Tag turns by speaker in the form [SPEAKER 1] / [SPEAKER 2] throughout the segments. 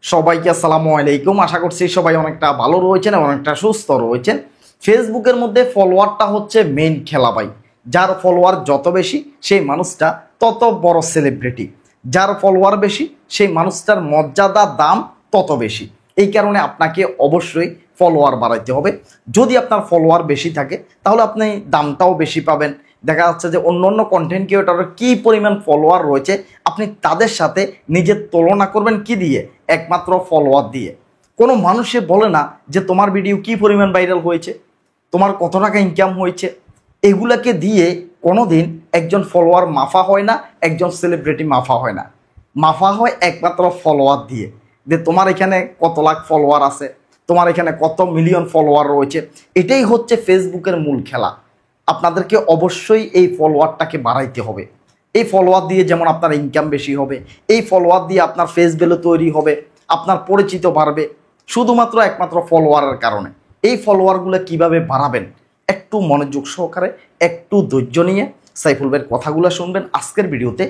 [SPEAKER 1] সবাইকে আসসালামু আলাইকুম। আশা করছি সবাই অনেকটা ভালো রয়েছেন এবং অনেকটা সুস্থ রয়েছেন। ফেসবুকের মধ্যে ফলোয়ারটা হচ্ছে মেইন খেলা ভাই। যার ফলোয়ার যত বেশি সেই মানুষটা তত বড় সেলিব্রিটি। যার ফলোয়ার বেশি সেই মানুষটার মর্যাদা দাম তত বেশি। এই কারণে আপনাকে অবশ্যই ফলোয়ার বাড়াইতে হবে। যদি আপনার ফলোয়ার বেশি থাকে তাহলে আপনি দামটাও বেশি পাবেন। দেখা যাচ্ছে যে অন্য অন্য কন্টেন্ট ক্রিয়েটরের কী পরিমাণ ফলোয়ার রয়েছে আপনি তাদের সাথে নিজের তুলনা করবেন কি দিয়ে? একমাত্র ফলোয়ার দিয়ে। কোনো মানুষে বলে না যে তোমার ভিডিও কি পরিমাণ ভাইরাল হয়েছে, তোমার কত টাকা ইনকাম হয়েছে। এগুলাকে দিয়ে কোনো দিন একজন ফলোয়ার মাফা হয় না, একজন সেলিব্রিটি মাফা হয় না। মাফা হয় একমাত্র ফলোয়ার দিয়ে, যে তোমার এখানে কত লাখ ফলোয়ার আছে, তোমার এখানে কত মিলিয়ন ফলোয়ার রয়েছে। এটাই হচ্ছে ফেসবুকের মূল খেলা। আপনাদেরকে অবশ্যই এই ফলোয়ারটাকে বাড়াইতে হবে। এই ফলোয়ার দিয়ে যেমন আপনার ইনকাম বেশি হবে, এই ফলোয়ার দিয়ে আপনার ফেস ভ্যালু তৈরি হবে, আপনার পরিচিত বাড়বে শুধুমাত্র একমাত্র ফলোয়ারের কারণে। এই ফলোয়ারগুলো কিভাবে বাড়াবেন একটু মনোযোগ সহকারে, একটু ধৈর্য নিয়ে সাইফুল ভাইয়ের কথাগুলো শুনবেন। আজকের ভিডিওতে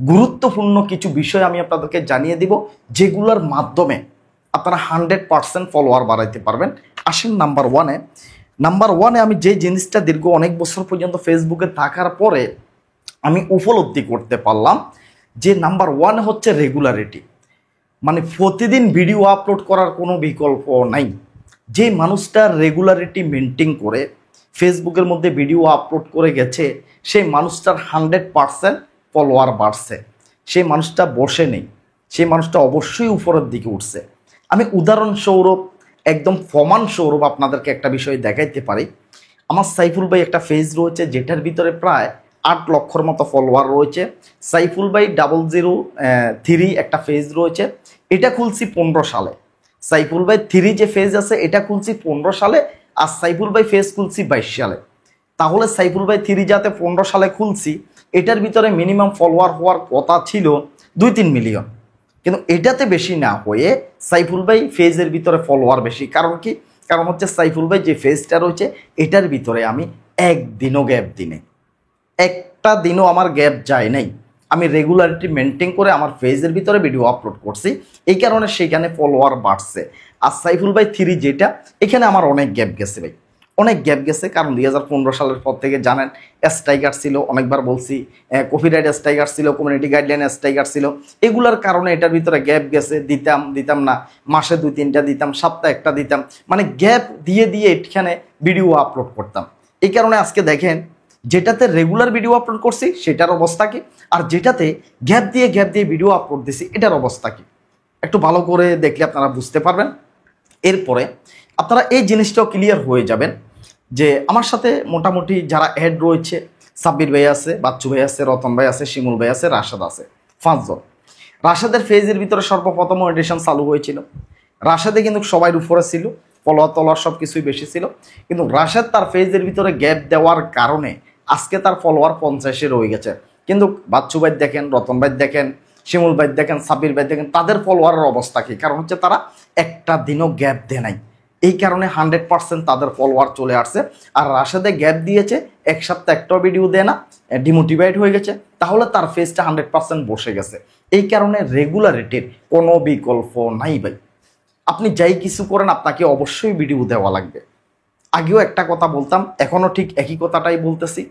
[SPEAKER 1] গুরুত্বপূর্ণ কিছু বিষয় আমি আপনাদেরকে জানিয়ে দিব, যেগুলোর মাধ্যমে আপনারা 100% ফলোয়ার বাড়াইতে পারবেন। আসেন নাম্বার ওয়ানে আমি যে জিনিসটা দীর্ঘ অনেক বছর পর্যন্ত ফেসবুকে থাকার পরে আমি উপলব্ধি করতে পারলাম, যে নাম্বার ওয়ান হচ্ছে রেগুলারিটি। মানে প্রতিদিন ভিডিও আপলোড করার কোনো বিকল্প নাই। যে মানুষটা রেগুলারিটি মেনটেন করে ফেসবুকের মধ্যে ভিডিও আপলোড করে গেছে, সেই মানুষটার 100% ফলোয়ার বাড়ছে। সেই মানুষটা বসে নেই, সেই মানুষটা অবশ্যই উপরের দিকে উঠছে। আমি উদাহরণস্বরূপ, একদম প্রমাণ স্বরূপ আপনাদেরকে একটা বিষয় দেখাইতে পারি। আমার সাইফুল ভাই একটা পেজ রয়েছে যেটার ভিতরে প্রায় 8 লক্ষর মতো ফলোয়ার রয়েছে। সাইফুল ভাই 003 একটা পেজ রয়েছে, এটা খুলছি 15 সালে। সাইফুল ভাই 3 যে পেজ আছে এটা খুলছি 15 সালে, আর সাইফুল ভাই পেজ খুলছি 22 সালে। তাহলে সাইফুল ভাই 3 যাতে 15 সালে খুলছি, এটার ভিতরে মিনিমাম ফলোয়ার হওয়ার কথা ছিল 2-3 মিলিয়ন, কিন্তু এটাতে বেশি না হয়ে সাইফুল ভাই ফেজের ভিতরে ফলোয়ার বেশি। কারণ কি? কারণ হচ্ছে সাইফুল ভাই যে ফেজটা রয়েছে এটার ভিতরে আমি একদিনও গ্যাপ দিই, একটা দিনও আমার গ্যাপ যায় নাই। আমি রেগুলারিটি মেনটেন করে আমার ফেজের ভিতরে ভিডিও আপলোড করছি, এই কারণে সেখানে ফলোয়ার বাড়ছে। আর সাইফুল ভাই 3 যেটা, এখানে আমার অনেক গ্যাপ গেছে ভাই, অনেক গ্যাপ গেছে। কারণ 2015 সালের পর থেকে জানেন স্ট্রাইকার ছিল, অনেকবার বলছি, কপিরাইট স্ট্রাইকার ছিল, কমিউনিটি গাইডলাইন স্ট্রাইকার ছিল। এগুলার কারণে এটার ভিতরে গ্যাপ গেছে। দিতাম না, মাসে 2-3টা দিতাম, সপ্তাহে একটা দিতাম, মানে গ্যাপ দিয়ে দিয়ে এখানে ভিডিও আপলোড করতাম। এই কারণে আজকে দেখেন, যেটাতে রেগুলার ভিডিও আপলোড করছি সেটার অবস্থা কি, আর যেটাতে গ্যাপ দিয়ে ভিডিও আপলোড দিছি এটার অবস্থা কি, একটু ভালো করে দেখলে আপনারা বুঝতে পারবেন। এরপরে আপনারা এই জিনিসটাও ক্লিয়ার হয়ে যাবেন যে আমার সাথে মোটামুটি যারা অ্যাড রয়েছে, সাব্বির ভাই আছে, বাচ্চু ভাই আছে, রতন ভাই আছে, শিমুল ভাই আছে, রাশেদ আছে, 5 জন। রাশেদের ফেজের ভিতরে সর্বপ্রথম মনিটাইজেশন চালু হয়েছিল। রাশেদে কিন্তু সবাই উপরে ছিল, ফলোয়ার সব কিছুই বেশি ছিল, কিন্তু রাশেদ তার ফেজের ভিতরে গ্যাপ দেওয়ার কারণে আজকে তার ফলোয়ার 50-এ রয়ে গেছে। কিন্তু বাচ্চু ভাই দেখেন, রতন ভাই দেখেন, শিমুল ভাই দেখেন, সাব্বির ভাই দেখেন, তাদের ফলোয়ারের অবস্থা কি? কারণ হচ্ছে তারা একটা দিনও গ্যাপ দেয় নাই, এই কারণে 100% তাদের ফলোয়ার চলে আসছে। আর রাশেদে গ্যাপ দিয়েছে, এক সপ্তাহ একটাও ভিডিও দেয় না, ডিমোটিভেট হয়ে গেছে, তাহলে তার ফেজটা 100% বসে গেছে। এই কারণে রেগুলারিটির কোনো বিকল্প নাই ভাই। আপনি যাই কিছু করেন আপনাকে অবশ্যই ভিডিও দেওয়া লাগবে। আগেও একটা কথা বলতাম, এখনও ঠিক একই কথাটাই বলতেছি।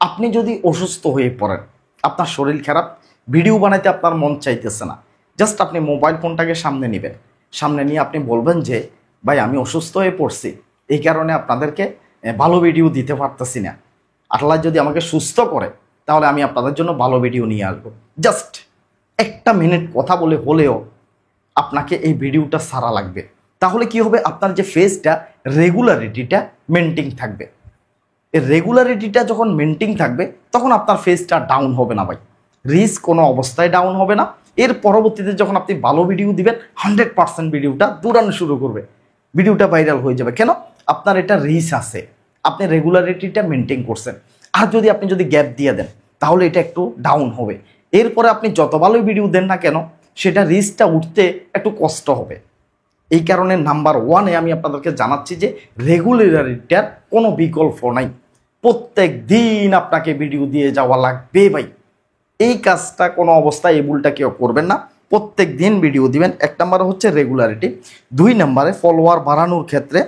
[SPEAKER 1] আপনি যদি অসুস্থ হয়ে পড়েন, আপনার শরীর খারাপ, ভিডিও বানাইতে আপনার মন চাইতেছে না, জাস্ট আপনি মোবাইল ফোনটাকে সামনে নেবেন, সামনে নিয়ে আপনি বলবেন যে ভাই আমি অসুস্থ হয়ে পড়ছি, এই কারণে আপনাদেরকে ভালো ভিডিও দিতে পারতেছি না। আল্লাহ যদি আমাকে সুস্থ করে তাহলে আমি আপনাদের জন্য ভালো ভিডিও নিয়ে আসবো। জাস্ট একটা মিনিট কথা বলে হলেও আপনাকে এই ভিডিওটা সারা লাগবে। তাহলে কি হবে? আপনার যে ফেজটা রেগুলারিটিটা মেনটেন থাকবে। এই রেগুলারিটিটা যখন মেনটেন থাকবে তখন আপনার ফেজটা ডাউন হবে না ভাই, রিস্ক কোনো অবস্থায় ডাউন হবে না। এর পরবর্তীতে যখন আপনি ভালো ভিডিও দিবেন 100% ভিডিওটা দৌড়ানো শুরু করবে, ভিডিওটা ভাইরাল হয়ে যাবে। কেন? আপনার এটা রিস্ক আছে, আপনি রেগুলারিটিটা মেনটেন করছেন। আর আপনি যদি গ্যাপ দিয়ে দেন তাহলে এটা একটু ডাউন হবে। এরপরে আপনি যত ভালোই ভিডিও দেন না কেন সেটা রিস্কটা উঠতে একটু কষ্ট হবে। এই কারণে নাম্বার ওয়ানে আমি আপনাদেরকে জানাচ্ছি যে রেগুলারিটির কোনো বিকল্প নাই। প্রত্যেক দিন আপনাকে ভিডিও দিয়ে যাওয়া লাগবে ভাই। এই কাজটা কোনো অবস্থায় এই ভুলটা কেউ করবেন না। প্রত্যেক দিন ভিডিও দিবেন। 1 নম্বরে হচ্ছে রেগুলারিটি। 2 নম্বরে ফলোয়ার বাড়ানোর ক্ষেত্রে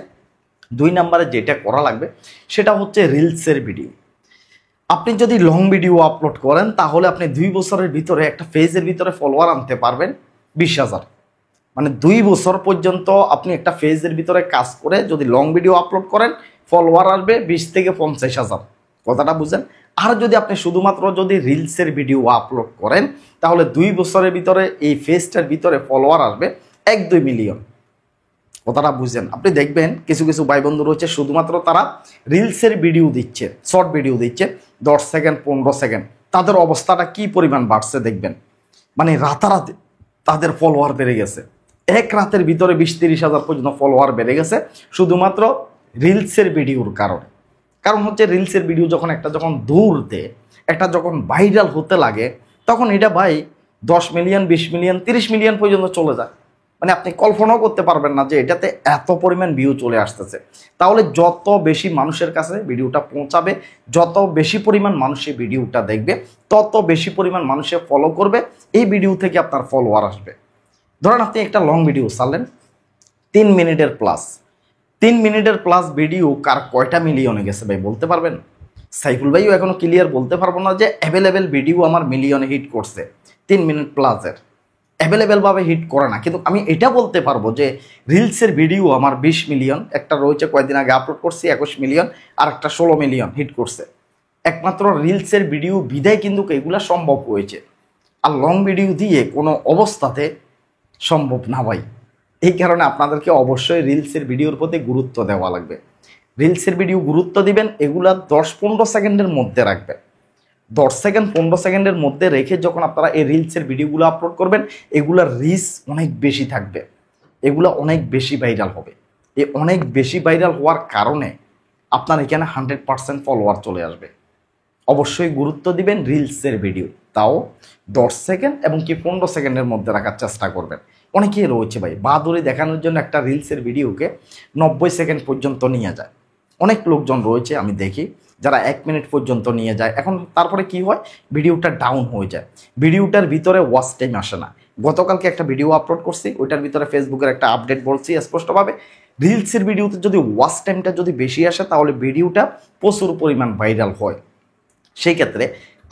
[SPEAKER 1] 2 নম্বরে যেটা করা লাগবে সেটা হচ্ছে রিলসের ভিডিও। আপনি যদি লং ভিডিও আপলোড করেন তাহলে আপনি 2 বছরের ভিতরে একটা পেজের ভিতরে ফলোয়ার আনতে পারবেন 20,000। মানে 2 বছর পর্যন্ত আপনি একটা পেজের ভিতরে কাজ করে যদি লং ভিডিও আপলোড করেন ফলোয়ার আসবে 20 থেকে 50,000। কথাটা বুঝেন। আর যদি আপনি শুধুমাত্র যদি রিলসের ভিডিও আপলোড করেন তাহলে 2 বছরের ভিতরে এই পেজটার ভিতরে ফলোয়ার আসবে 1-2 মিলিয়ন। কথাটা বুঝেন। আপনি দেখবেন কিছু কিছু ভাই বন্ধু রয়েছে শুধুমাত্র তারা রিলসের ভিডিও দিচ্ছে, শর্ট ভিডিও দিচ্ছে 10 সেকেন্ড 15 সেকেন্ড, তাদের অবস্থাটা কি পরিমাণ বাড়ছে দেখবেন। মানে রাতারাতি তাদের ফলোয়ার বেড়ে গেছে, এক রাতের ভিতরে 20-30 হাজার পর্যন্ত ফলোয়ার বেড়ে গেছে শুধুমাত্র রিলসের ভিডিওর কারণে। কারণ হচ্ছে রিলসের ভিডিও যখন দূর দেয়, একটা যখন ভাইরাল হতে লাগে তখন এটা ভাই 10 মিলিয়ন 20 মিলিয়ন 30 মিলিয়ন পর্যন্ত চলে যায়। মানে আপনি কল্পনাও করতে পারবেন না যে এটাতে এত পরিমাণ ভিউ চলে আসতেছে। তাহলে যত বেশি মানুষের কাছে ভিডিওটা পৌঁছাবে, যত বেশি পরিমাণ মানুষ এই ভিডিওটা দেখবে, তত বেশি পরিমাণ মানুষে ফলো করবে, এই ভিডিও থেকে আপনার ফলোয়ার আসবে। ধরেন আপনি একটা লং ভিডিও ছাড়লেন 3 মিনিটের প্লাস, 3 মিনিটের প্লাস ভিডিও কার কয়টা মিলিয়নে গেছে ভাই বলতে পারবেন? সাইফুল ভাইও এখনো ক্লিয়ার বলতে পারবো না যে অ্যাভেলেবেল ভিডিও আমার মিলিয়নে হিট করছে। 3 মিনিট প্লাসের অ্যাভেলেবেলভাবে হিট করে না, কিন্তু আমি এটা বলতে পারবো যে রিলসের ভিডিও আমার 20 মিলিয়ন, একটা রয়েছে কয়েকদিন আগে আপলোড করছি 21 মিলিয়ন, আর একটা 16 মিলিয়ন হিট করছে। একমাত্র রিলসের ভিডিও বিদায় কিন্তু এগুলা সম্ভব হয়েছে, আর লং ভিডিও দিয়ে কোনো অবস্থাতে সম্ভব না ভাই। এই কারণে আপনাদেরকে অবশ্যই রিলসের ভিডিওর প্রতি গুরুত্ব দেওয়া লাগবে। রিলসের ভিডিও গুরুত্ব দিবেন, এগুলা 10-15 সেকেন্ডের মধ্যে রাখবেন। 10 সেকেন্ড 15 সেকেন্ডের মধ্যে রেখে যখন আপনারা এই রিলসের ভিডিওগুলো আপলোড করবেন এগুলার রিচ অনেক বেশি থাকবে, এগুলো অনেক বেশি ভাইরাল হবে। এই অনেক বেশি ভাইরাল হওয়ার কারণে আপনার এখানে 100% ফলোয়ার চলে আসবে। অবশ্যই গুরুত্ব দিবেন রিলসের ভিডিও, তাও 10 সেকেন্ড এবং কি 15 সেকেন্ডের মধ্যে রাখার চেষ্টা করবেন। অনেকেই রয়েছে ভাই বাহাদুরি দেখানোর জন্য একটা রিলসের ভিডিওকে 90 সেকেন্ড পর্যন্ত নিয়ে যায়। অনেক লোকজন রয়েছে আমি দেখি যারা 1 মিনিট পর্যন্ত নিয়ে যায়। এখন তারপরে কি হয়, ভিডিওটা ডাউন হয়ে যায়, ভিডিওটার ভিতরে ওয়াচ টাইম আসে না। গতকালকে একটা ভিডিও আপলোড করছি, ওইটার ভিতরে ফেসবুকের একটা আপডেট বলছি স্পষ্টভাবে, রিলসের ভিডিওতে যদি ওয়াচ টাইমটা যদি বেশি আসে তাহলে ভিডিওটা প্রচুর পরিমাণ ভাইরাল হয়। সেই ক্ষেত্রে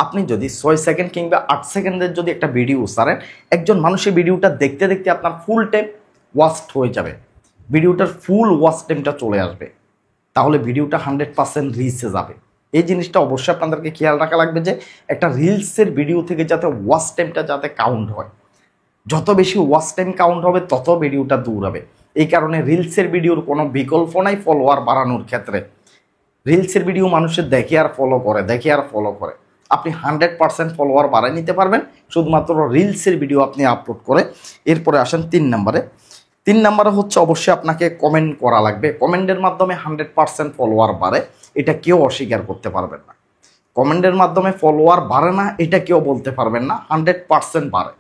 [SPEAKER 1] আপনি যদি 6 সেকেন্ড কিংবা 8 সেকেন্ডের যদি একটা ভিডিও ছাড়েন, একজন মানুষের ভিডিওটা দেখতে দেখতে আপনার ফুল টাইম ওয়াচড হয়ে যাবে, ভিডিওটার ফুল ওয়াচ টাইমটা চলে আসবে, তাহলে ভিডিওটা 100% রিচে যাবে। এই জিনিসটা অবশ্যই আপনাদেরকে খেয়াল রাখা লাগবে যে একটা রিলসের ভিডিও থেকে যাতে ওয়াচ টাইমটা যাতে কাউন্ট হয়, যত বেশি ওয়াচ টাইম কাউন্ট হবে তত ভিডিওটা দূর হবে। এই কারণে রিলসের ভিডিওর কোনো বিকল্প নাই ফলোয়ার বাড়ানোর ক্ষেত্রে। রিলসের ভিডিও মানুষের দেখে আর ফলো করে, দেখে আর ফলো করে। আপনি 100% ফলোয়ার বাড়ায় নিতে পারবেন শুধুমাত্র রিলসের ভিডিও আপনি আপলোড করে। এরপরে আসেন 3 নম্বরে। 3 নম্বরে হচ্ছে অবশ্যই আপনাকে কমেন্ট করা লাগবে। কমেন্টের মাধ্যমে 100% ফলোয়ার বাড়ে, এটা কেউ অস্বীকার করতে পারবেন না। কমেন্টের মাধ্যমে ফলোয়ার বাড়ে না এটা কেউ বলতে পারবেন না, 100% বাড়ে।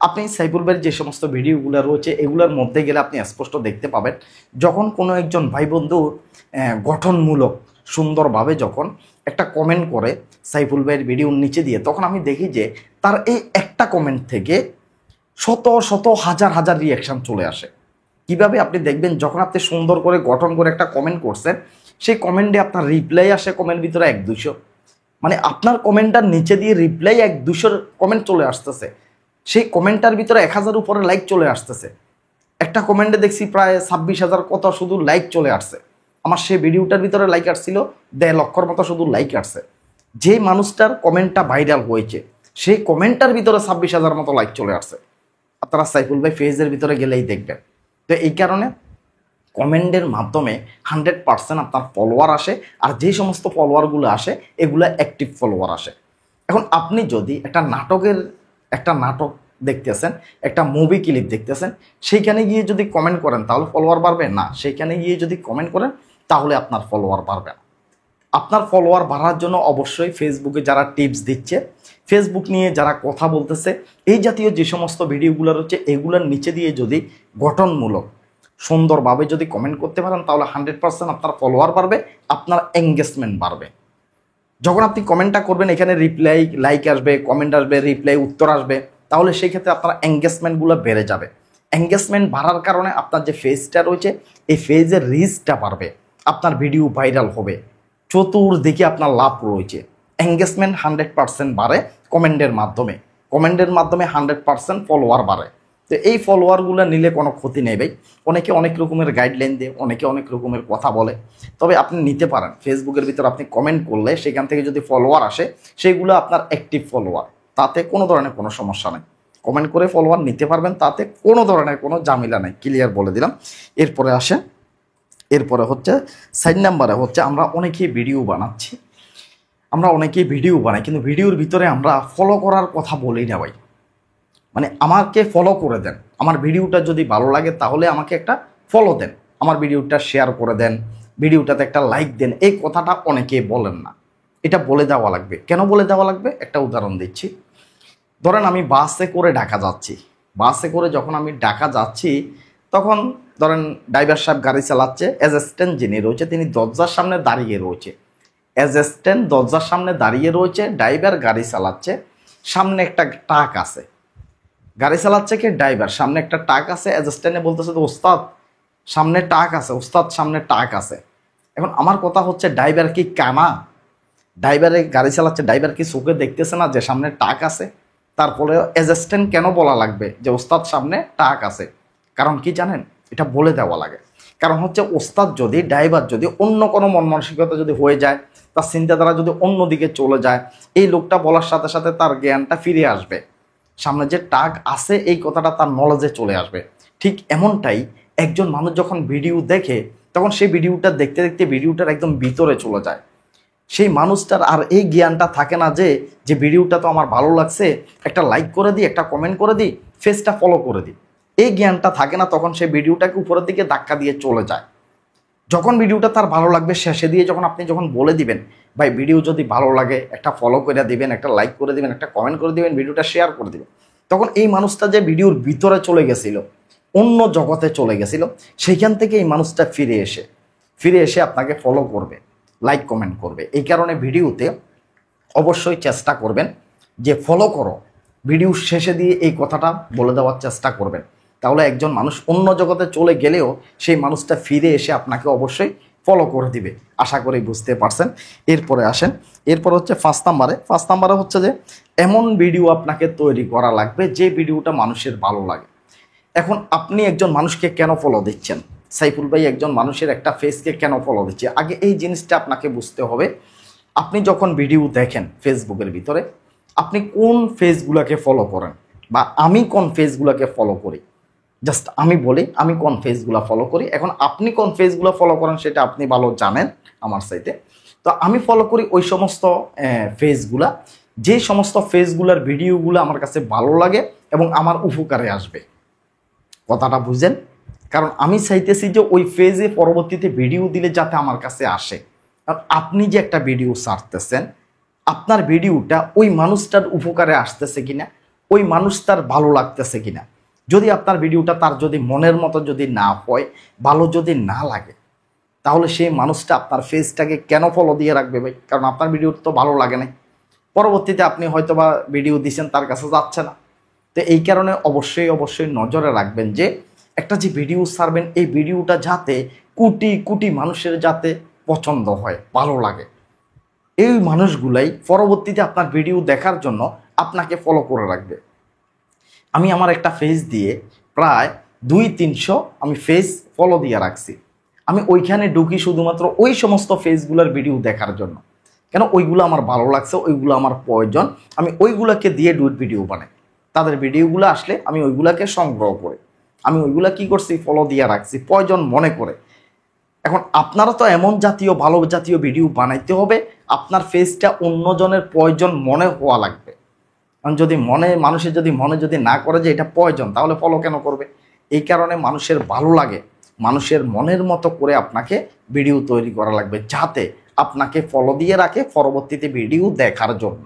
[SPEAKER 1] আপনি সাইফুল ভাইয়ের যে সমস্ত ভিডিওগুলো রয়েছে এগুলোর মধ্যে গেলে আপনি স্পষ্ট দেখতে পাবেন যখন কোনো একজন ভাই বন্ধু গঠনমূলক সুন্দরভাবে যখন একটা কমেন্ট করে সাইফুল ভাইয়ের ভিডিওর নিচে দিয়ে, তখন আমি দেখি যে তার এই একটা কমেন্ট থেকে শত শত হাজার হাজার রিয়াকশান চলে আসে। কিভাবে আপনি দেখবেন যখন আপনি সুন্দর করে গঠন করে একটা কমেন্ট করছেন সেই কমেন্টে আপনার রিপ্লাই আসে কমেন্ট ভিতরে 1-200, মানে আপনার কমেন্টটার নিচে দিয়ে রিপ্লাই 1-200 কমেন্ট চলে আসতেছে, সেই কমেন্টটার ভিতরে 1000 উপরে লাইক চলে আসতেছে। একটা কমেন্টে দেখছি প্রায় 26,000 কত শুধু লাইক চলে আসছে। আমার সেই ভিডিওটার ভিতরে লাইক আসছিল 1.5 লক্ষর মতো শুধু লাইক আসছে। যে মানুষটার কমেন্টটা ভাইরাল হয়েছে সেই কমেন্টটার ভিতরে 26,000 মতো লাইক চলে আসছে। আপনারা সাইফুল ভাই পেজের ভিতরে গেলেই দেখবেন। তো এই কারণে কমেন্টের মাধ্যমে 100% আপনার ফলোয়ার আসে, আর যে সমস্ত ফলোয়ারগুলো আসে এগুলো অ্যাক্টিভ ফলোয়ার আসে। এখন আপনি যদি একটা নাটক দেখতেছেন, একটা মুভি ক্লিপ দেখতেছেন, সেইখানে গিয়ে যদি কমেন্ট করেন তাহলে ফলোয়ার বাড়বে না, সেইখানে গিয়ে যদি কমেন্ট করেন তাহলে আপনার ফলোয়ার বাড়বে না। আপনার ফলোয়ার বাড়ার জন্য অবশ্যই ফেসবুকে যারা টিপস দিচ্ছে, ফেসবুক নিয়ে যারা কথা বলতেছে, এই জাতীয় যে সমস্ত ভিডিওগুলো রয়েছে এগুলোর নিচে দিয়ে যদি গঠনমূলক সুন্দরভাবে যদি কমেন্ট করতে পারেন তাহলে 100% আপনার ফলোয়ার বাড়বে, আপনার এঙ্গেজমেন্ট বাড়বে। যখন আপনি কমেন্টটা করবেন এখানে রিপ্লাই লাইক আসবে, কমেন্ট আসবে, রিপ্লাই উত্তর আসবে, তাহলে সেই ক্ষেত্রে আপনার এঙ্গেজমেন্টগুলো বেড়ে যাবে। এঙ্গেজমেন্ট বাড়ার কারণে আপনার যে ফেজটা রয়েছে এই ফেজের রিচটা বাড়বে, আপনার ভিডিও ভাইরাল হবে, চতুর্দিকে আপনার লাভ রয়েছে। এঙ্গেজমেন্ট 100% বাড়ে কমেন্টের মাধ্যমে, 100% ফলোয়ার বাড়ে। তো এই ফলোয়ারগুলো নিলে কোনো ক্ষতি নেই ভাই। অনেকে অনেক রকমের গাইডলাইন দেয়, অনেকে অনেক রকমের কথা বলে, তবে আপনি নিতে পারেন। ফেসবুকের ভিতর আপনি কমেন্ট করলে সেখান থেকে যদি ফলোয়ার আসে সেগুলো আপনার অ্যাক্টিভ ফলোয়ার, তাতে কোনো ধরনের কোনো সমস্যা নেই। কমেন্ট করে ফলোয়ার নিতে পারবেন, তাতে কোনো ধরনের কোনো ঝামেলা নেই, ক্লিয়ার বলে দিলাম। এরপরে আসেন, এরপরে হচ্ছে 4 নম্বরে হচ্ছে আমরা অনেকেই ভিডিও বানাচ্ছি, আমরা অনেকেই ভিডিও বানাই, কিন্তু ভিডিওর ভিতরে আমরা ফলো করার কথা বলি না ভাই। মানে আমাকে ফলো করে দেন, আমার ভিডিওটা যদি ভালো লাগে তাহলে আমাকে একটা ফলো দেন, আমার ভিডিওটা শেয়ার করে দেন, ভিডিওটাতে একটা লাইক দেন, এই কথাটা অনেকেই বলেন না। এটা বলে দেওয়া লাগবে। কেন বলে দেওয়া লাগবে? একটা উদাহরণ দিচ্ছি। ধরেন আমি বাসে করে ঢাকা যাচ্ছি, বাসে করে যখন আমি ঢাকা যাচ্ছি তখন ধরেন ড্রাইভার সাহেব গাড়ি চালাচ্ছে, অ্যাসিস্ট্যান্ট যিনি রয়েছে তিনি দরজার সামনে দাঁড়িয়ে রয়েছে, অ্যাসিস্ট্যান্ট দরজার সামনে দাঁড়িয়ে রয়েছে, ড্রাইভার গাড়ি চালাচ্ছে, সামনে একটা ট্রাক আছে, গাড়ি চালাচ্ছে কে? ড্রাইভার, সামনে একটা ট্রাক আছে, অ্যাসিস্ট্যান্টে বলতেছে তো ওস্তাদ সামনে ট্রাক আছে, ওস্তাদ সামনে ট্রাক আছে। এখন আমার কথা হচ্ছে ড্রাইভার কি কানা? ড্রাইভারে গাড়ি চালাচ্ছে, ড্রাইভার কি চোখে দেখতেছে না যে সামনে ট্রাক আছে? তারপরে অ্যাসিস্ট্যান্ট কেন বলা লাগবে যে ওস্তাদ সামনে ট্রাক আছে? কারণ কি জানেন? এটা বলে দেওয়া লাগে। কারণ হচ্ছে ওস্তাদ যদি, ড্রাইভার যদি অন্য কোনো মন মানসিকতা যদি হয়ে যায়, তার চিন্তাধারা যদি অন্যদিকে চলে যায়, এই লোকটা বলার সাথে সাথে তার জ্ঞানটা ফিরে আসবে, সামনে যে ট্রাক আছে এই কথাটা তার নলেজে চলে আসবে। ঠিক এমনটাই একজন মানুষ যখন ভিডিও দেখে তখন সেই ভিডিওটা দেখতে দেখতে ভিডিওটার একদম ভিতরে চলে যায়। সেই মানুষটার আর এই জ্ঞানটা থাকে না যে যে ভিডিওটা তো আমার ভালো লাগছে, একটা লাইক করে দিই, একটা কমেন্ট করে দিই, ফেসটা ফলো করে দিই, এই জ্ঞানটা থাকে না। তখন সেই ভিডিওটাকে উপরের দিকে ধাক্কা দিয়ে চলে যায়। যখন ভিডিওটা তার ভালো লাগবে শেষে দিয়ে যখন আপনি যখন বলে দিবেন ভাই ভিডিও যদি ভালো লাগে একটা ফলো করে দিবেন, একটা লাইক করে দিবেন, একটা কমেন্ট করে দিবেন, ভিডিওটা শেয়ার করে দিবেন, তখন এই মানুষটা যে ভিডিওর ভিতরে চলে গেছিল, অন্য জগতে চলে গেছিল, সেইখান থেকে এই মানুষটা ফিরে এসে আপনাকে ফলো করবে, লাইক কমেন্ট করবে। এই কারণে ভিডিওতে অবশ্যই চেষ্টা করবেন যে ফলো করো, ভিডিও শেষে দিয়ে এই কথাটা বলে দেওয়ার চেষ্টা করবেন। তাহলে একজন মানুষ অন্য জগতে চলে গেলেও সেই মানুষটা ফিরে এসে আপনাকে অবশ্যই ফলো করে দিবে। আশা করি বুঝতে পারছেন। এরপরে আসেন, এরপর হচ্ছে 5 নাম্বারে হচ্ছে যে এমন ভিডিও আপনাকে তৈরি করা লাগবে যে ভিডিওটা মানুষের ভালো লাগে। এখন আপনি একজন মানুষকে কেন ফলো দিচ্ছেন? সাইফুল ভাই একজন মানুষের একটা ফেসকে কেন ফলো দিচ্ছে? আগে এই জিনিসটা আপনাকে বুঝতে হবে। আপনি যখন ভিডিও দেখেন ফেসবুকের ভিতরে, আপনি কোন ফেসগুলোকে ফলো করেন বা আমি কোন ফেসগুলোকে ফলো করি, জাস্ট আমি বলি আমি কোন ফেসগুলো ফলো করি। এখন আপনি কোন ফেসগুলো ফলো করেন সেটা আপনি ভালো জানেন আমার চাইতে। তো আমি ফলো করি ওই সমস্ত ফেসগুলা, যে সমস্ত ফেসগুলোর ভিডিওগুলো আমার কাছে ভালো লাগে এবং আমার উপকারে আসবে। কথাটা বুঝেন? কারণ আমি চাইতেছি যে ওই ফেজে পরবর্তীতে ভিডিও দিলে যাতে আমার কাছে আসে। কারণ আপনি যে একটা ভিডিও ছাড়তেছেন, আপনার ভিডিওটা ওই মানুষটার উপকারে আসতেছে কিনা, ওই মানুষটার ভালো লাগতেছে কিনা। যদি আপনার ভিডিওটা তার যদি মনের মতো যদি না হয়, ভালো যদি না লাগে, তাহলে সেই মানুষটা আপনার ফেজটাকে কেন ফলো দিয়ে রাখবে ভাই? কারণ আপনার ভিডিও তো ভালো লাগে নাই, পরবর্তীতে আপনি হয়তো বা ভিডিও দিচ্ছেন তার কাছে যাচ্ছে না। তো এই কারণে অবশ্যই নজরে রাখবেন যে একটা যে ভিডিও ছাড়বেন এই ভিডিওটা যাতে কোটি কোটি মানুষের যাতে পছন্দ হয়, ভালো লাগে। এই মানুষগুলাই পরবর্তীতে আপনার ভিডিও দেখার জন্য আপনাকে ফলো করে রাখবে। আমি আমার একটা ফেজ দিয়ে প্রায় 200-300 আমি ফেজ ফলো দিয়ে রাখছি। আমি ওইখানে ঢুকি শুধুমাত্র ওই সমস্ত ফেজগুলোর ভিডিও দেখার জন্য। কেন? ওইগুলো আমার ভালো লাগছে, ওইগুলো আমার প্রয়োজন, আমি ওইগুলোকে দিয়ে ভিডিও বানাই। তাদের ভিডিওগুলো আসলে আমি ওইগুলোকে সংগ্রহ করে আমি ওইগুলা কি করছি, ফলো দিয়ে রাখছি প্রয়োজন মনে করে। এখন আপনারা তো এমন জাতীয় ভালো জাতীয় ভিডিও বানাইতে হবে, আপনার ফেসটা অন্যজনের প্রয়োজন মনে হওয়া লাগবে। কারণ যদি মানুষের যদি মনে যদি না করে যে এটা প্রয়োজন, তাহলে ফলো কেন করবে? এই কারণে মানুষের ভালো লাগে, মানুষের মনের মতো করে আপনাকে ভিডিও তৈরি করা লাগবে, যাতে আপনাকে ফলো দিয়ে রাখে পরবর্তীতে ভিডিও দেখার জন্য।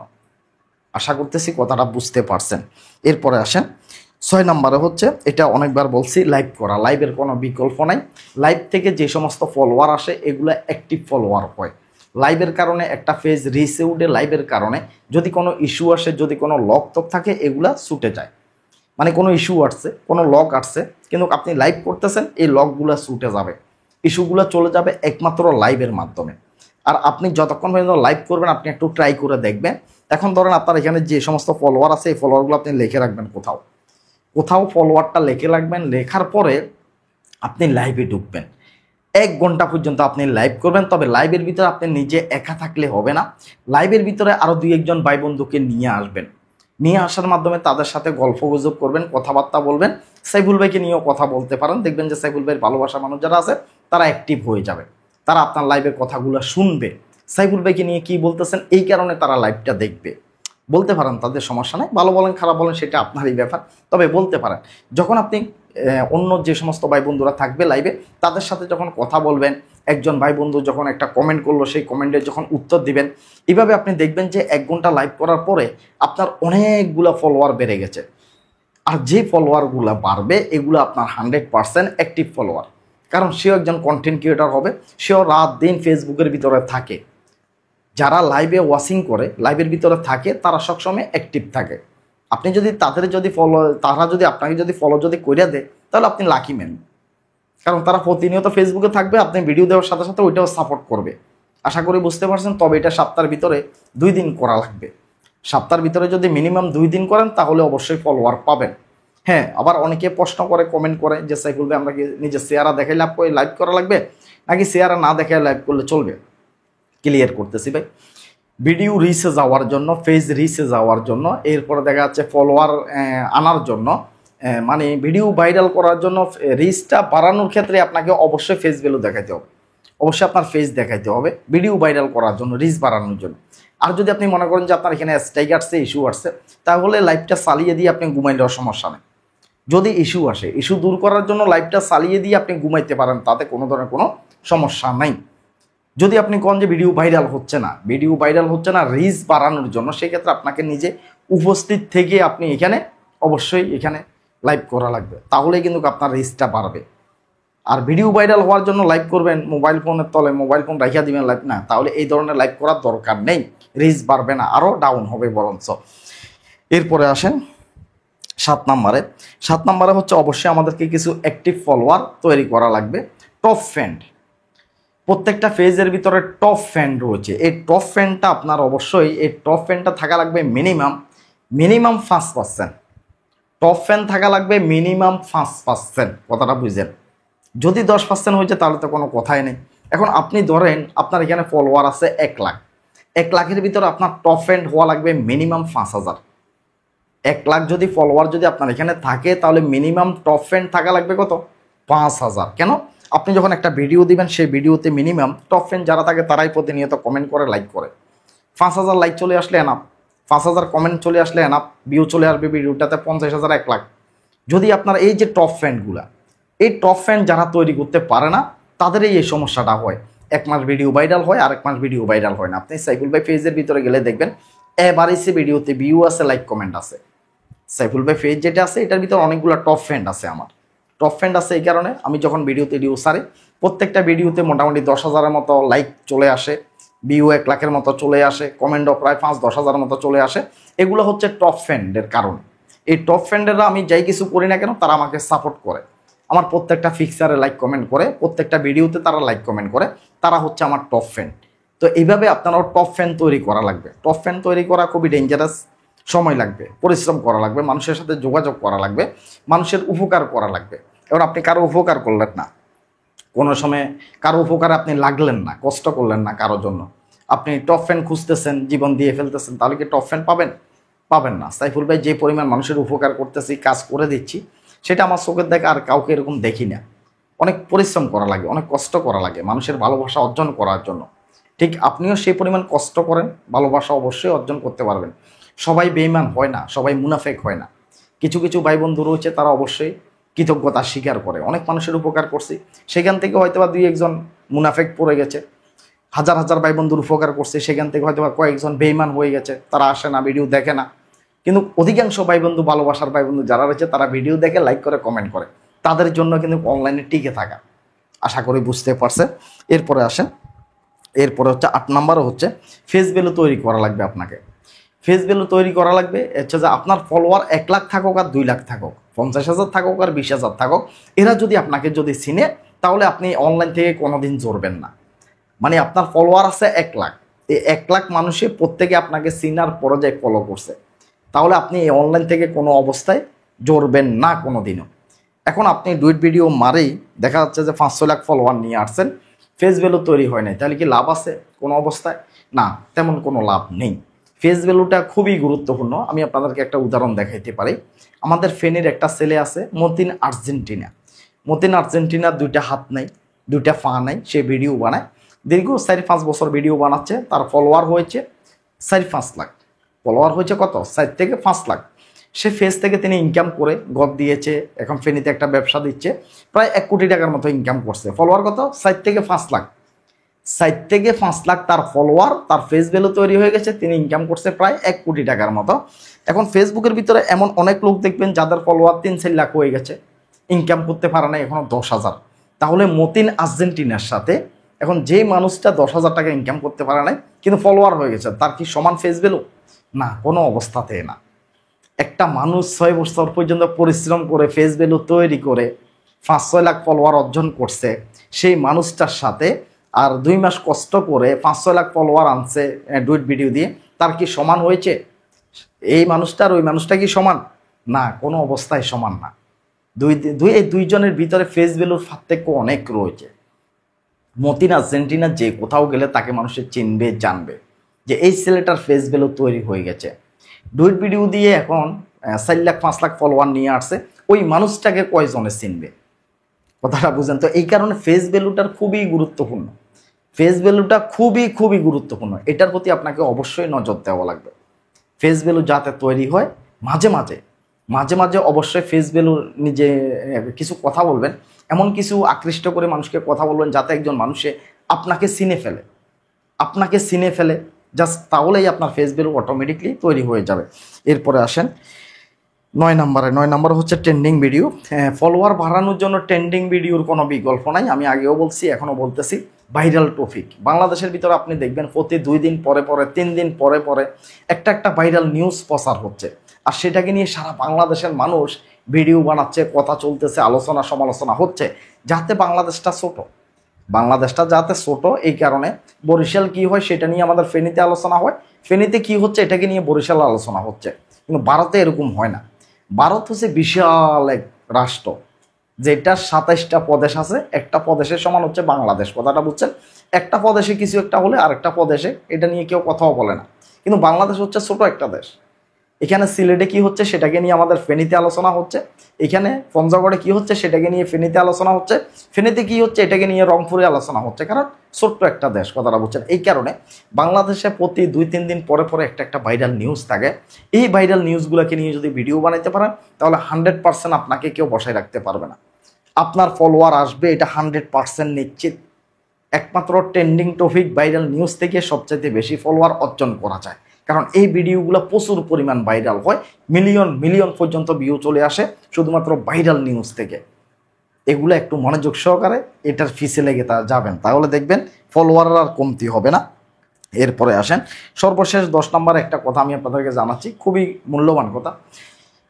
[SPEAKER 1] আশা করতেছি কথাটা বুঝতে পারছেন। এরপরে আসেন 6 নম্বরে হচ্ছে, এটা অনেকবার বলছি, লাইভ করা। লাইভের কোনো বিকল্প নাই। লাইভ থেকে যে সমস্ত ফলোয়ার আসে এগুলো অ্যাক্টিভ ফলোয়ার হয়। লাইভের কারণে একটা পেজ রিচে উঠে, লাইভের কারণে যদি কোনো ইস্যু আসে, যদি কোনো লক টক থাকে, এগুলা ছুটে যায়। মানে কোনো ইস্যু আসছে, কোনো লক আসছে, কিন্তু আপনি লাইভ করতেছেন, এই লকগুলো ছুটে যাবে, ইস্যুগুলো চলে যাবে একমাত্র লাইভের মাধ্যমে। আর আপনি যতক্ষণ পর্যন্ত লাইভ করবেন আপনি একটু ট্রাই করে দেখবেন। এখন ধরেন আপনার এখানে যে সমস্ত ফলোয়ার আছে এই ফলোয়ারগুলো আপনি লিখে রাখবেন, কোথাও কোথাও ফলোয়ারটা লিখে রাখবেন। লেখার পরে আপনি লাইভে ঢুকবেন, 1 ঘন্টা পর্যন্ত আপনি লাইভ করবেন। তবে লাইভের ভিতরে আপনি নিজে একা থাকলে হবে না, লাইভের ভিতরে আরও 2-1 ভাই বন্ধুকে নিয়ে আসবেন। নিয়ে আসার মাধ্যমে তাদের সাথে গল্প গুজব করবেন, কথাবার্তা বলবেন। সাইফুল ভাইকে নিয়েও কথা বলতে পারেন, দেখবেন যে সাইফুল ভাইয়ের ভালোবাসা মানুষ যারা আছে তারা অ্যাক্টিভ হয়ে যাবে, তারা আপনার লাইভের কথাগুলো শুনবে। সাইফুল ভাইকে নিয়ে কি বলতেছেন এই কারণে তারা লাইভটা দেখবে। বলতে পারেন, তাদের সমস্যা নেই, ভালো বলেন খারাপ বলেন সেটা আপনারই ব্যাপার, তবে বলতে পারেন। যখন আপনি অন্য যে সমস্ত ভাই বন্ধুরা থাকবে লাইভে তাদের সাথে যখন কথা বলবেন, একজন ভাই বন্ধু যখন একটা কমেন্ট করলো সেই কমেন্টের যখন উত্তর দিবেন, এভাবে আপনি দেখবেন যে 1 ঘন্টা লাইভ করার পরে আপনার অনেকগুলো ফলোয়ার বেড়ে গেছে। আর যে ফলোয়ারগুলো বাড়বে এগুলো আপনার 100% অ্যাক্টিভ ফলোয়ার, কারণ সেও একজন কন্টেন্ট ক্রিয়েটর হবে, সেও রাত দিন ফেসবুকের ভিতরে থাকে। যারা লাইভে ওয়াচিং করে, লাইভের ভিতরে থাকে, তারা সবসময় অ্যাক্টিভ থাকে। আপনি যদি তারা যদি আপনাকে যদি ফলো যদি করিয়া দেয় তাহলে আপনি লাকি ম্যান, কারণ তারা প্রতিনিয়ত ফেসবুকে থাকবে, আপনি ভিডিও দেওয়ার সাথে সাথে ওইটাও সাপোর্ট করবে। আশা করি বুঝতে পারছেন। তবে এটা সপ্তাহের ভিতরে 2 দিন করা লাগবে। সপ্তাহের ভিতরে যদি মিনিমাম 2 দিন করেন তাহলে অবশ্যই ফলোয়ার পাবেন। হ্যাঁ, আবার অনেকে প্রশ্ন করে, কমেন্ট করে যে সাইফুল ভাই আমরা কি নিজের চেহারা দেখাই লাইভ করা লাগবে নাকি চেহারা না দেখায় লাইভ করলে চলবে? ক্লিয়ার করতেছি ভাই, ভিডিও রিচে যাওয়ার জন্য, পেজ রিচে যাওয়ার জন্য, এরপরে দেখা যাচ্ছে ফলোয়ার আনার জন্য, মানে ভিডিও ভাইরাল করার জন্য, রিচটা বাড়ানোর ক্ষেত্রে আপনাকে অবশ্যই ফেস ভ্যালু দেখাইতে হবে, অবশ্যই আপনার ফেস দেখাইতে হবে ভিডিও ভাইরাল করার জন্য, রিচ বাড়ানোর জন্য। আর যদি আপনি মনে করেন যে আপনার এখানে স্ট্রাইক আসছে, ইস্যু আসছে, তাহলে লাইভটা চালিয়ে দিয়ে আপনি ঘুমাইলেও সমস্যা নেই। যদি ইস্যু আসে, ইস্যু দূর করার জন্য লাইভটা চালিয়ে দিয়ে আপনি ঘুমাইতে পারেন, তাতে কোনো ধরনের কোনো সমস্যা নাই। যদি আপনি কোন যে ভিডিও ভাইরাল হচ্ছে না রিচ বাড়ানোর জন্য, সেক্ষেত্রে আপনাকে নিজে উপস্থিত থেকে আপনি এখানে অবশ্যই এখানে লাইভ করা লাগবে, তাহলেই কিন্তু আপনার রিচটা বাড়বে। আর ভিডিও ভাইরাল হওয়ার জন্য লাইভ করবেন মোবাইল ফোনের তলে, মোবাইল ফোন রাখিয়া দিবেন লাইভ, না, তাহলে এই ধরনের লাইভ করার দরকার নেই, রিচ বাড়বে না, আরও ডাউন হবে বরঞ্চ। এরপরে আসেন 7 নম্বরে হচ্ছে অবশ্যই আমাদেরকে কিছু অ্যাক্টিভ ফলোয়ার তৈরি করা লাগবে। টপ ফ্রেন্ড, প্রত্যেকটা ফেজের ভিতরে টপ ফ্যান রয়েছে। এই টপ ফ্যানটা আপনার অবশ্যই, এই টপ ফ্যানটা থাকা লাগবে মিনিমাম 5%। টপ ফ্যান থাকা লাগবে মিনিমাম 5%, কথাটা বুঝেন। যদি 10% হয়েছে তাহলে তো কোনো কথাই নেই। এখন আপনি ধরেন আপনার এখানে ফলোয়ার আছে 1 লাখ, 1 লাখের ভিতরে আপনার টপ ফ্যান হওয়া লাগবে মিনিমাম 5000। 1 লাখ যদি ফলোয়ার যদি আপনার এখানে থাকে তাহলে মিনিমাম টপ ফ্যান থাকা লাগবে কত? 5000। কেন? আপনি যখন একটা ভিডিও দিবেন সেই ভিডিওতে মিনিমাম টপ ফ্যান যারা থাকে তারাই প্রতিনিয়ত কমেন্ট করে, লাইক করে। 5000 লাইক চলে আসলে এনাফ, 5000 কমেন্ট চলে আসলে এনাফ, ভিউ চলে আসবে ভিডিওটাতে 50,000, 1 লাখ। যদি আপনার এই যে টপ ফ্যানগুলা, এই টপ ফ্যান যারা তৈরি করতে পারে না তাদেরই এই সমস্যাটা হয়। 1 মাস ভিডিও ভাইরাল হয়, আরেক মাস ভিডিও ভাইরাল হয় না। আপনি সাইফুল ভাই পেজের ভিতরে গেলে দেখবেন এবারেসে ভিডিওতে ভিউ আছে, লাইক কমেন্ট আছে। সাইফুল ভাই পেজ যেটা আছে এটার ভিতরে অনেকগুলো টপ ফ্যান আছে। আমার টপ ফ্রেন্ড আছে, এই কারণে আমি যখন ভিডিওতে ভিউ সারি প্রত্যেকটা ভিডিওতে মোটামুটি 10,000-এর মতো লাইক চলে আসে, ভিউ 1 লাখের মতো চলে আসে, কমেন্টও প্রায় 5-10 হাজারের মতো চলে আসে। এগুলো হচ্ছে টপ ফ্রেন্ডের কারণে। এই টপ ফ্রেন্ডেরা আমি যাই কিছু করি না কেন তারা আমাকে সাপোর্ট করে, আমার প্রত্যেকটা ফিক্সারে লাইক কমেন্ট করে, প্রত্যেকটা ভিডিওতে তারা লাইক কমেন্ট করে, তারা হচ্ছে আমার টপ ফ্রেন্ড। তো এইভাবে আপনারাও টপ ফ্যান তৈরি করা লাগবে। টপ ফ্যান তৈরি করা খুবই ডেঞ্জারাস, সময় লাগবে, পরিশ্রম করা লাগবে, মানুষের সাথে যোগাযোগ করা লাগবে, মানুষের উপকার করা লাগবে। এবার আপনি কারো উপকার করলেন না, কোনো সময় কারো উপকারে আপনি লাগলেন না, কষ্ট করলেন না কারোর জন্য, আপনি টপ ফ্যান খুঁজতেছেন, জীবন দিয়ে ফেলতেছেন, তাহলে কি টপ ফ্যান পাবেন না। সাইফুল ভাই যে পরিমাণ মানুষের উপকার করতেছি, কাজ করে দিচ্ছি, সেটা আমার চোখের দেখা আর কাউকে এরকম দেখি না। অনেক পরিশ্রম করা লাগে, অনেক কষ্ট করা লাগে মানুষের ভালোবাসা অর্জন করার জন্য। ঠিক আপনিও সেই পরিমাণ কষ্ট করেন, ভালোবাসা অবশ্যই অর্জন করতে পারবেন। সবাই বেঈমান হয় না, সবাই মুনাফেক হয় না। কিছু কিছু ভাই বন্ধু রয়েছে তারা অবশ্যই কৃতজ্ঞতা স্বীকার করে, অনেক মানুষের উপকার করছি, সেখান থেকে হয়তো বা 2-1 মুনাফেক পড়ে গেছে। হাজার হাজার ভাই বন্ধুর উপকার করছে, সেখান থেকে হয়তো বা কয়েকজন বেঈমান হয়ে গেছে, তারা আসে না, ভিডিও দেখে না। কিন্তু অধিকাংশ ভাই বন্ধু, ভালোবাসার ভাই বন্ধু যারা রয়েছে তারা ভিডিও দেখে, লাইক করে, কমেন্ট করে, তাদের জন্য কিন্তু অনলাইনে টিকে থাকা। আশা করি বুঝতে পারছেন। এরপরে আসেন, এরপরে হচ্ছে 8 নম্বরও হচ্ছে ফেস ভ্যালু তৈরি করা লাগবে আপনাকে। ফেস ভ্যালু তৈরি করা লাগবে হচ্ছে যে আপনার ফলোয়ার 1 লাখ থাকুক আর 2 লাখ থাকুক, 50,000 থাকুক আর 20,000 থাকুক, এরা যদি আপনাকে যদি চিনে তাহলে আপনি অনলাইন থেকে কোনোদিন জড়বেন না। মানে আপনার ফলোয়ার আছে 1 লাখ, এই 1 লাখ মানুষে প্রত্যেকে আপনাকে চিনার পর্যায়ে ফলো করছে, তাহলে আপনি এই অনলাইন থেকে কোনো অবস্থায় জড়বেন না কোনোদিনও। এখন আপনি ডুইট ভিডিও মারেই দেখা যাচ্ছে যে 500 লাখ ফলোয়ার নিয়ে আসছেন, ফেস ভ্যালু তৈরি হয় নাই, তাহলে কি লাভ আছে কোনো অবস্থায়? না, তেমন কোনো লাভ নেই। ফেস ভ্যালুটা খুবই গুরুত্বপূর্ণ। আমি আপনাদেরকে একটা উদাহরণ দেখাইতে পারি। আমাদের ফেনীর একটা ছেলে আছে মতিন আর্জেন্টিনা। মতিন আর্জেন্টিনার 2টা হাত নাই, 2টা পা নাই, সে ভিডিও বানায়, দীর্ঘ 4-5 বছর ভিডিও বানাচ্ছে, তার ফলোয়ার হয়েছে 4-5 লাখ। ফলোয়ার হয়েছে কত? 4 থেকে 5 লাখ। সে ফেস থেকে তিনি ইনকাম করে গদ দিয়েছে, এখন ফেনীতে একটা ব্যবসা দিচ্ছে, প্রায় 1 কোটি টাকার মতো ইনকাম করছে। ফলোয়ার কত? 4 থেকে 5 লাখ। 4 থেকে 5 লাখ তার ফলোয়ার, তার ফেস ভ্যালু তৈরি হয়ে গেছে, তিনি ইনকাম করছে প্রায় 1 কোটি টাকার মতো। এখন ফেসবুকের ভিতরে এমন অনেক লোক দেখবেন যাদের ফলোয়ার 3-4 লাখ হয়ে গেছে, ইনকাম করতে পারে না এখনো 10,000। তাহলে মতিন আর্জেন্টিনার সাথে এখন যে মানুষটা 10,000 টাকা ইনকাম করতে পারে নাই কিন্তু ফলোয়ার হয়ে গেছে, তার কি সমান ফেস ভ্যালু? না, কোনো অবস্থাতে না। একটা মানুষ 6 বছর পর্যন্ত পরিশ্রম করে ফেস ভ্যালু তৈরি করে 5-6 লাখ ফলোয়ার অর্জন করছে, সেই মানুষটার সাথে আর 2 মাস কষ্ট করে 5-6 লাখ ফলোয়ার আনছে ডুইট ভিডিও দিয়ে, তার কি সমান হয়েছে? এই মানুষটার ওই মানুষটা কি সমান? না, কোনো অবস্থায় সমান না। এই দুইজনের ভিতরে ফেস ভ্যালুর পার্থক্য অনেক রয়েছে। মতিন আর্জেন্টিনা যে কোথাও গেলে তাকে মানুষের চিনবে, জানবে যে এই ছেলেটার ফেস ভ্যালু তৈরি হয়ে গেছে। ডুইট ভিডিও দিয়ে এখন 4 লাখ 5 লাখ ফলোয়ার নিয়ে আসছে, ওই মানুষটাকে কয়জনে চিনবে? কথাটা বুঝেন তো? এই কারণে ফেস ভ্যালুটার খুবই গুরুত্বপূর্ণ। ফেস ভ্যালুটা খুবই খুবই গুরুত্বপূর্ণ, এটার প্রতি আপনাকে অবশ্যই নজর দেওয়া লাগবে। ফেস ভ্যালু যাতে তৈরি হয়, মাঝে মাঝে অবশ্যই ফেস ভ্যালু নিজে কিছু কথা বলবেন, এমন কিছু আকৃষ্ট করে মানুষকে কথা বলবেন যাতে একজন মানুষে আপনাকে চিনে ফেলে জাস্ট, তাহলেই আপনার ফেস ভ্যালু অটোমেটিকলি তৈরি হয়ে যাবে। এরপরে আসেন 9 নম্বর হচ্ছে ট্রেন্ডিং ভিডিও। ফলোয়ার বাড়ানোর জন্য ট্রেন্ডিং ভিডিওর কোনো বিকল্প নাই, আমি আগেও বলছি এখনও বলতেছি। ভাইরাল টপিক বাংলাদেশের ভিতরে আপনি দেখবেন প্রতি 2 দিন পরে 3 দিন পরে একটা ভাইরাল নিউজ প্রচার হচ্ছে, আর সেটাকে নিয়ে সারা বাংলাদেশের মানুষ ভিডিও বানাচ্ছে, কথা চলতেছে, আলোচনা সমালোচনা হচ্ছে, যাতে বাংলাদেশটা যাতে ছোট। এই কারণে বরিশাল কি হয় সেটা নিয়ে আমাদের ফেনীতে আলোচনা হয়, ফেনীতে কি হচ্ছে এটাকে নিয়ে বরিশাল আলোচনা হচ্ছে। কিন্তু ভারতে এরকম হয় না। ভারত হচ্ছে বিশাল এক রাষ্ট্র, যেটা 27টা প্রদেশ আছে, একটা প্রদেশের সমান হচ্ছে বাংলাদেশ। কথাটা বুঝছেন? একটা প্রদেশে কিছু একটা হলে আরেকটা প্রদেশে এটা নিয়ে কেউ কথাও বলে না। কিন্তু বাংলাদেশ হচ্ছে ছোট একটা দেশ। এখানে সিলেটে কি হচ্ছে সেটাকে নিয়ে আমাদের ফেনীতে আলোচনা হচ্ছে, এখানে পঞ্চগড়ে কি হচ্ছে সেটাকে নিয়ে ফেনীতে আলোচনা হচ্ছে, ফেনীতে কি হচ্ছে এটাকে নিয়ে রংপুরে আলোচনা হচ্ছে, কারণ ছোট্ট একটা দেশ। কথাটা বুঝছেন? এই কারণে বাংলাদেশে প্রতি 2-3 দিন পরে একটা ভাইরাল নিউজ থাকে। এই ভাইরাল নিউজগুলোকে নিয়ে যদি ভিডিও বানাইতে পারেন তাহলে 100% আপনাকে কেউ বসায় রাখতে পারবে না, আপনার ফলোয়ার আসবে, এটা 100% নিশ্চিত। একমাত্র ট্রেন্ডিং টপিক ভাইরাল নিউজ থেকে সবচাইতে বেশি ফলোয়ার অর্জন করা যায়, কারণ এই ভিডিওগুলো প্রচুর পরিমাণ ভাইরাল হয়, মিলিয়ন পর্যন্ত ভিউ চলে আসে শুধুমাত্র ভাইরাল নিউজ থেকে। এগুলো একটু মনোযোগ সহকারে এটার ফিসে লেগে যাবেন, তাহলে দেখবেন ফলোয়ার আর কমতি হবে না। এরপরে আসেন সর্বশেষ 10 নম্বর একটা কথা আমি আপনাদেরকে জানাচ্ছি, খুবই মূল্যবান কথা।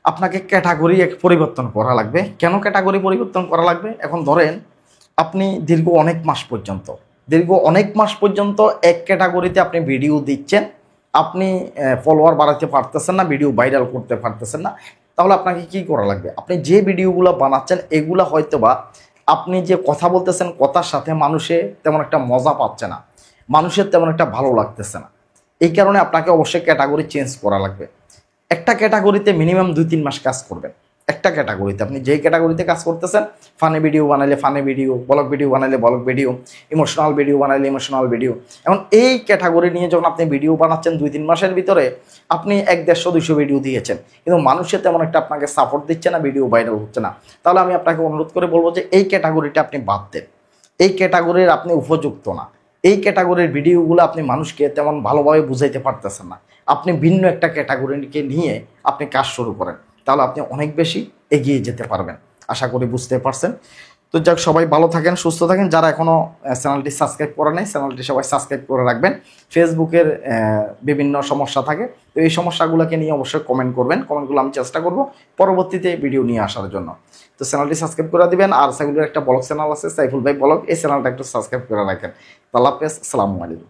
[SPEAKER 1] আপনাকে ক্যাটাগরি পরিবর্তন করা লাগবে। কেন ক্যাটাগরি পরিবর্তন করা লাগবে? এখন ধরেন আপনি দীর্ঘ অনেক মাস পর্যন্ত এক ক্যাটাগরিতে আপনি ভিডিও দিচ্ছেন, আপনি ফলোয়ার বাড়াতে পারতেছেন না, ভিডিও ভাইরাল করতে পারতেছেন না, তাহলে আপনাকে কি করা লাগবে? আপনি যে ভিডিওগুলো বানাচ্ছেন এগুলো হয়তোবা আপনি যে কথা বলতেছেন কথার সাথে মানুষে তেমন একটা মজা পাচ্ছে না, মানুষের তেমন একটা ভালো লাগতেছে না। এই কারণে আপনাকে অবশ্যই ক্যাটাগরি চেঞ্জ করা লাগবে। একটা ক্যাটাগরিতে মিনিমাম 2-3 মাস কাজ করবেন। একটা ক্যাটাগরিতে আপনি যেই ক্যাটাগরিতে কাজ করতেছেন, ফানি ভিডিও বানাইলে ফানি ভিডিও, ব্লগ ভিডিও বানাইলে ব্লগ ভিডিও, ইমোশনাল ভিডিও বানাইলে ইমোশনাল ভিডিও, এখন এই ক্যাটাগরি নিয়ে যখন আপনি ভিডিও বানাচ্ছেন 2-3 মাসের ভিতরে আপনি 100-150-200 ভিডিও দিয়েছেন, কিন্তু মানুষের তেমন একটা আপনাকে সাপোর্ট দিচ্ছে না, ভিডিও ভাইরাল হচ্ছে না, তাহলে আমি আপনাকে অনুরোধ করে বলবো যে এই ক্যাটাগরিটা আপনি বাদ দেন। এই ক্যাটাগরির আপনি উপযুক্ত না, এই ক্যাটাগরির ভিডিওগুলো আপনি মানুষকে তেমন ভালোভাবে বুঝাইতে পারতেছেন না, আপনি ভিন্ন একটা ক্যাটাগরিকে নিয়ে আপনি কাজ শুরু করেন, তাহলে আপনি অনেক বেশি এগিয়ে যেতে পারবেন। আশা করি বুঝতে পারছেন। তো যাক, সবাই ভালো থাকেন, সুস্থ থাকেন। যারা এখনও চ্যানেলটি সাবস্ক্রাইব করে নাই, চ্যানেলটি সবাই সাবস্ক্রাইব করে রাখবেন। ফেসবুকের বিভিন্ন সমস্যা থাকে, তো এই সমস্যাগুলোকে নিয়ে অবশ্যই কমেন্ট করবেন। কমেন্টগুলো আমি চেষ্টা করব পরবর্তীতে ভিডিও নিয়ে আসার জন্য। তো চ্যানেলটি সাবস্ক্রাইব করে দিবেন। আর সাইফুলের একটা ব্লগ চ্যানেল আছে, সাইফুল ভাই ব্লগ, এই চ্যানেলটা একটু সাবস্ক্রাইব করে রাখেন। আল্লাহ হাফেজ, আসসালামু আলাইকুম।